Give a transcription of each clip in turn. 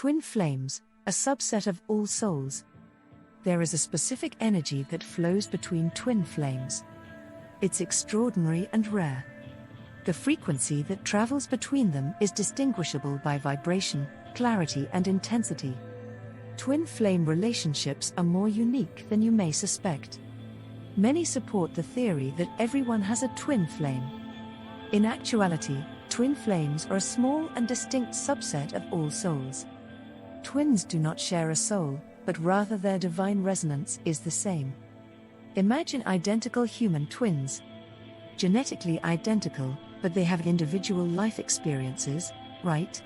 Twin flames, a subset of all souls. There is a specific energy that flows between twin flames. It's extraordinary and rare. The frequency that travels between them is distinguishable by vibration, clarity, and intensity. Twin flame relationships are more unique than you may suspect. Many support the theory that everyone has a twin flame. In actuality, twin flames are a small and distinct subset of all souls. Twins do not share a soul, but rather their divine resonance is the same. Imagine identical human twins. Genetically identical, but they have individual life experiences, right?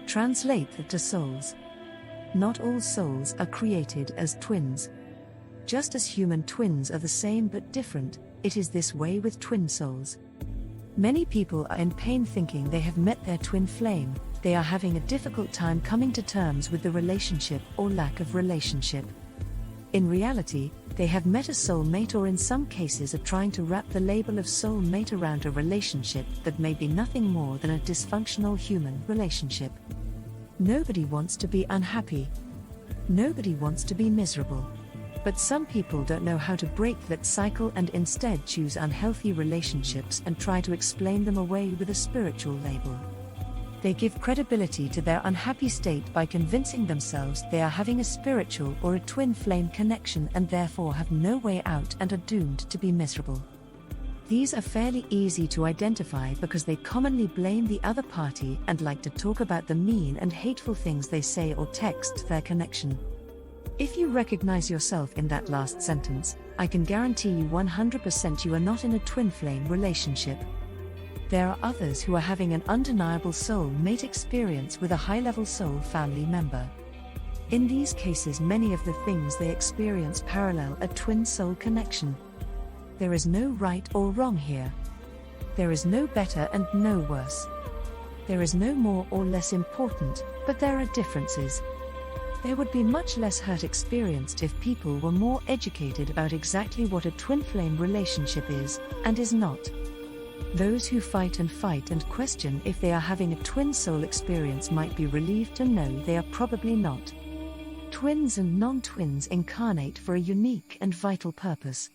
Translate that to souls. Not all souls are created as twins. Just as human twins are the same but different, it is this way with twin souls. Many people are in pain thinking they have met their twin flame. They are having a difficult time coming to terms with the relationship or lack of relationship. In reality, they have met a soulmate, or in some cases are trying to wrap the label of soulmate around a relationship that may be nothing more than a dysfunctional human relationship. Nobody wants to be unhappy. Nobody wants to be miserable. But some people don't know how to break that cycle and instead choose unhealthy relationships and try to explain them away with a spiritual label. They give credibility to their unhappy state by convincing themselves they are having a spiritual or a twin flame connection and therefore have no way out and are doomed to be miserable. These are fairly easy to identify because they commonly blame the other party and like to talk about the mean and hateful things they say or text their connection. If you recognize yourself in that last sentence, I can guarantee you 100% you are not in a twin flame relationship. There are others who are having an undeniable soul-mate experience with a high-level soul family member. In these cases, many of the things they experience parallel a twin soul connection. There is no right or wrong here. There is no better and no worse. There is no more or less important, but there are differences. There would be much less hurt experienced if people were more educated about exactly what a twin flame relationship is, and is not. Those who fight and question if they are having a twin soul experience might be relieved to know they are probably not. Twins and non-twins incarnate for a unique and vital purpose.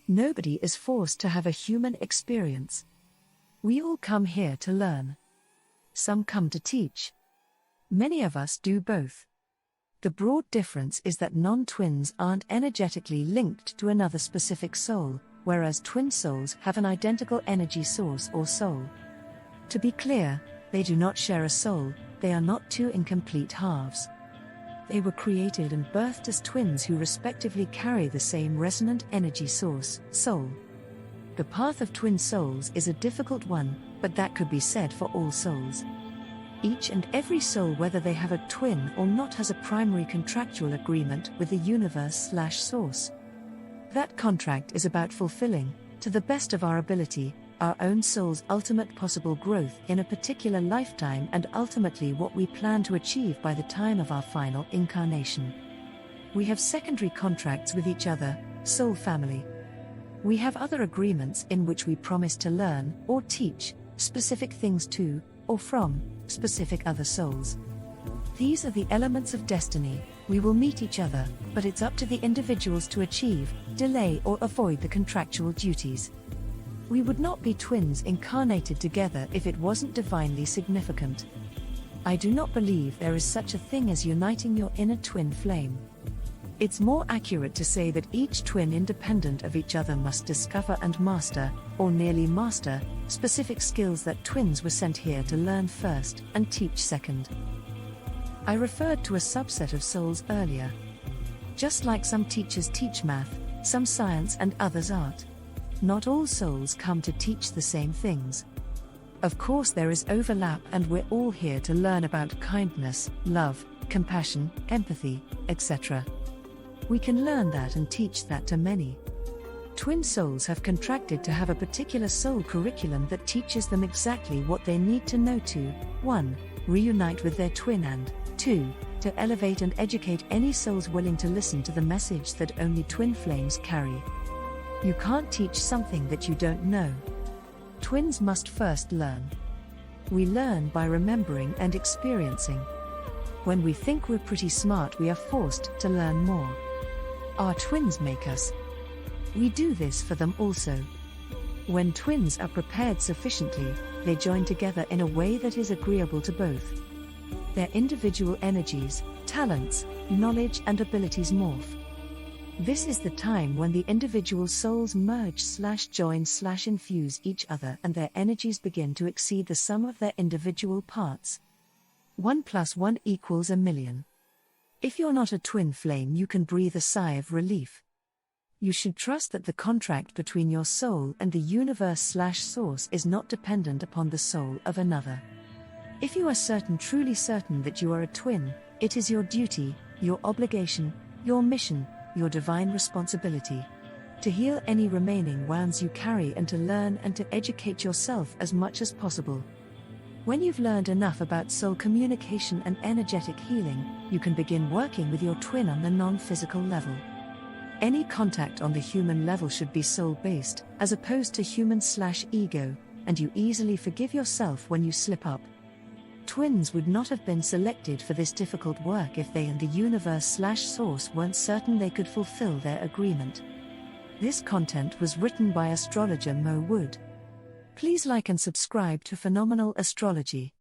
Nobody is forced to have a human experience. We all come here to learn. Some come to teach. Many of us do both. The broad difference is that non-twins aren't energetically linked to another specific soul, whereas twin souls have an identical energy source or soul. To be clear, they do not share a soul, they are not two incomplete halves. They were created and birthed as twins who respectively carry the same resonant energy source, soul. The path of twin souls is a difficult one, but that could be said for all souls. Each and every soul, whether they have a twin or not, has a primary contractual agreement with the universe/source. That contract is about fulfilling, to the best of our ability, our own soul's ultimate possible growth in a particular lifetime and ultimately what we plan to achieve by the time of our final incarnation. We have secondary contracts with each other, soul family. We have other agreements in which we promise to learn or teach specific things to, or from, specific other souls. These are the elements of destiny. We will meet each other, but it's up to the individuals to achieve, delay or avoid the contractual duties. We would not be twins incarnated together if it wasn't divinely significant. I do not believe there is such a thing as uniting your inner twin flame. It's more accurate to say that each twin independent of each other must discover and master, or nearly master, specific skills that twins were sent here to learn first and teach second. I referred to a subset of souls earlier. Just like some teachers teach math, some science and others art. Not all souls come to teach the same things. Of course there is overlap and we're all here to learn about kindness, love, compassion, empathy, etc. We can learn that and teach that to many. Twin souls have contracted to have a particular soul curriculum that teaches them exactly what they need to know to 1. Reunite with their twin and 2. To elevate and educate any souls willing to listen to the message that only twin flames carry. You can't teach something that you don't know. Twins must first learn. We learn by remembering and experiencing. When we think we're pretty smart, we are forced to learn more. Our twins make us. We do this for them also. When twins are prepared sufficiently, they join together in a way that is agreeable to both. Their individual energies, talents, knowledge and abilities morph. This is the time when the individual souls merge/join/infuse each other and their energies begin to exceed the sum of their individual parts. 1 + 1 = 1,000,000. If you're not a twin flame, you can breathe a sigh of relief. You should trust that the contract between your soul and the universe/source is not dependent upon the soul of another. If you are certain, truly certain that you are a twin, it is your duty, your obligation, your mission, your divine responsibility to heal any remaining wounds you carry and to learn and to educate yourself as much as possible. When you've learned enough about soul communication and energetic healing, you can begin working with your twin on the non-physical level. Any contact on the human level should be soul-based, as opposed to human/ego, and you easily forgive yourself when you slip up. Twins would not have been selected for this difficult work if they and the universe/source weren't certain they could fulfill their agreement. This content was written by astrologer Mo Wood. Please like and subscribe to Phenomenal Astrology.